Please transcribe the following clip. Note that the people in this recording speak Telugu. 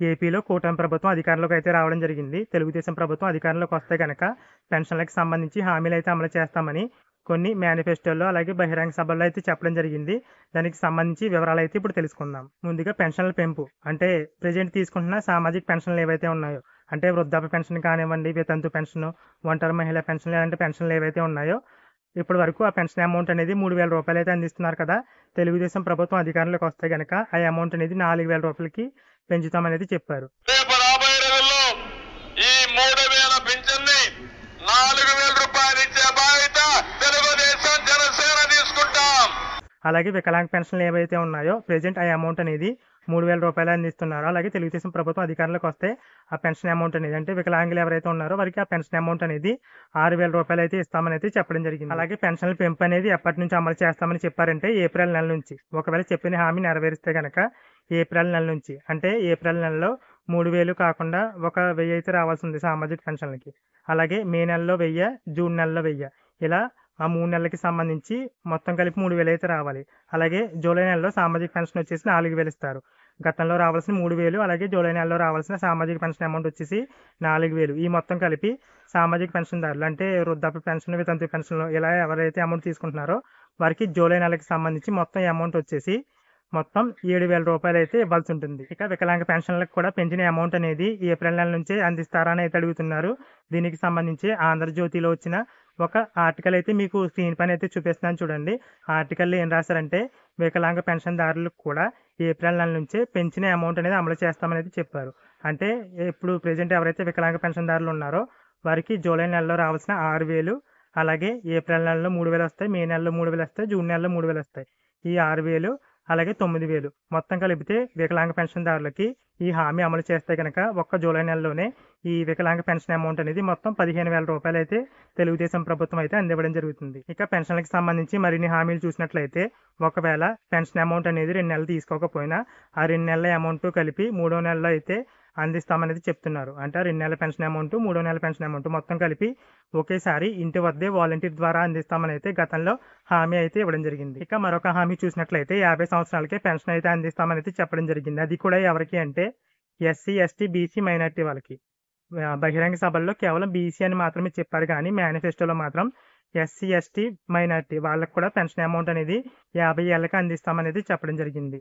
ఏపీలో కూటమి ప్రభుత్వం అధికారంలోకి అయితే రావడం జరిగింది. తెలుగుదేశం ప్రభుత్వం అధికారంలోకి వస్తే గనక పెన్షన్లకు సంబంధించి హామీలు అయితే అమలు చేస్తామని కొన్ని మేనిఫెస్టోల్లో అలాగే బహిరంగ సభల్లో అయితే చెప్పడం జరిగింది. దానికి సంబంధించి వివరాలు అయితే ఇప్పుడు తెలుసుకుందాం. ముందుగా పెన్షన్ల పెంపు అంటే ప్రెజెంట్ తీసుకుంటున్న సామాజిక పెన్షన్లు ఏవైతే ఉన్నాయో అంటే వృద్ధాప్య పెన్షన్ కానివ్వండి, వితంతు పెన్షన్, ఒంటరి మహిళా పెన్షన్ ఇలాంటి పెన్షన్లు ఏవైతే ఉన్నాయో ఇప్పటి వరకు ఆ పెన్షన్ అమౌంట్ అనేది 3,000 రూపాయలు అయితే అందిస్తున్నారు కదా. తెలుగుదేశం ప్రభుత్వం అధికారంలోకి వస్తే గనక ఆ అమౌంట్ అనేది 4,000 రూపాయలకి పెంచుతామనేది చెప్పారు. రేపు రాబోయే రోజుల్లో ఈ 3,000 పింఛన్ని 4,000 రూపాయలు ఇచ్చే బాధ్యత తెలుగుదేశం జనసేన తీసుకుంటాం. అలాగే వికలాంగ పెన్షన్లు ఏవైతే ఉన్నాయో ప్రెజెంట్ ఆ అమౌంట్ అనేది 3,000 రూపాయలు అందిస్తున్నారు. అలాగే తెలుగుదేశం ప్రభుత్వం అధికారంలోకి వస్తే ఆ పెన్షన్ అమౌంట్ అనేది అంటే వికలాంగులు ఎవరైతే ఉన్నారో వారికి ఆ పెన్షన్ అమౌంట్ అనేది 6,000 రూపాయలు అయితే ఇస్తామని అయితే చెప్పడం జరిగింది. అలాగే పెన్షన్ల పెంపు అనేది ఎప్పటి నుంచి అమలు చేస్తామని చెప్పారంటే ఏప్రిల్ నెల నుంచి. ఒకవేళ చెప్పిన హామీ నెరవేరిస్తే కనుక ఏప్రిల్ నెల నుంచి అంటే ఏప్రిల్ నెలలో 3,000 కాకుండా 1,000 అయితే రావాల్సి ఉంది సామాజిక పెన్షన్లకి. అలాగే మే నెలలో 1,000, జూన్ నెలలో 1,000 ఇలా ఆ 3 నెలలకి సంబంధించి మొత్తం కలిపి 3,000 అయితే రావాలి. అలాగే జూలై నెలలో సామాజిక పెన్షన్ వచ్చేసి 4,000 ఇస్తారు. గతంలో రావాల్సిన 3,000 అలాగే జూలై నెలలో రావాల్సిన సామాజిక పెన్షన్ అమౌంట్ వచ్చేసి 4,000. ఈ మొత్తం కలిపి సామాజిక పెన్షన్దారులు అంటే వృద్ధాప్య పెన్షన్, వితంతు పెన్షన్లు ఇలా ఎవరైతే అమౌంట్ తీసుకుంటున్నారో వారికి జూలై నెలకి సంబంధించి మొత్తం అమౌంట్ వచ్చేసి మొత్తం 7,000 రూపాయలు అయితే ఇవ్వాల్సి ఉంటుంది. ఇక వికలాంగ పెన్షన్లకు కూడా పెంచిన అమౌంట్ అనేది ఏప్రిల్ నెల నుంచే అందిస్తారా అని అయితే అడుగుతున్నారు. దీనికి సంబంధించి ఆంధ్రజ్యోతిలో వచ్చిన ఒక ఆర్టికల్ అయితే మీకు స్క్రీన్ పైన అయితే చూపిస్తున్నాను చూడండి. ఆ ఆర్టికల్లో ఏం రాశారంటే వికలాంగ పెన్షన్దారులకు కూడా ఏప్రిల్ నెల నుంచే పెంచిన అమౌంట్ అనేది అమలు చేస్తామనేది చెప్పారు. అంటే ఇప్పుడు ప్రెజెంట్ ఎవరైతే వికలాంగ పెన్షన్దారులు ఉన్నారో వారికి జూలై నెలలో రావాల్సిన 6,000 అలాగే ఏప్రిల్ నెలలో 3,000 వస్తాయి, మే నెలలో 3,000 వస్తాయి, జూన్ నెలలో 3,000 వస్తాయి. ఈ 6,000 అలాగే 9,000 మొత్తం కలిపితే వికలాంగ పెన్షన్దారులకి ఈ హామీ అమలు చేస్తే కనుక ఒక్క జూలై నెలలోనే ఈ వికలాంగ పెన్షన్ అమౌంట్ అనేది మొత్తం 15,000 రూపాయలు అయితే తెలుగుదేశం ప్రభుత్వం అయితే అందివ్వడం జరుగుతుంది. ఇక పెన్షన్లకు సంబంధించి మరిన్ని హామీలు చూసినట్లయితే ఒకవేళ పెన్షన్ అమౌంట్ అనేది 2 నెలలు తీసుకోకపోయినా ఆ 2 నెలల అమౌంట్ కలిపి 3వ నెలలో అయితే అందిస్తామనేది చెప్తున్నారు. అంటే 2 నెలల పెన్షన్ అమౌంట్, 3వ నెల పెన్షన్ అమౌంట్ మొత్తం కలిపి ఒకేసారి ఇంటి వద్దే వాలంటీర్ ద్వారా అందిస్తామని అయితే గతంలో హామీ అయితే ఇవ్వడం జరిగింది. ఇక మరొక హామీ చూసినట్లయితే 50 సంవత్సరాలకే పెన్షన్ అయితే అందిస్తామని అయితే చెప్పడం జరిగింది. అది కూడా ఎవరికి అంటే ఎస్సీ, ఎస్టీ, బీసీ, మైనార్టీ వాళ్ళకి. బహిరంగ సభల్లో కేవలం బీసీ అని మాత్రమే చెప్పారు కానీ మేనిఫెస్టోలో మాత్రం ఎస్సీ, ఎస్టీ, మైనార్టీ వాళ్ళకి కూడా పెన్షన్ అమౌంట్ అనేది 50 ఏళ్ళకి అందిస్తామనేది చెప్పడం జరిగింది.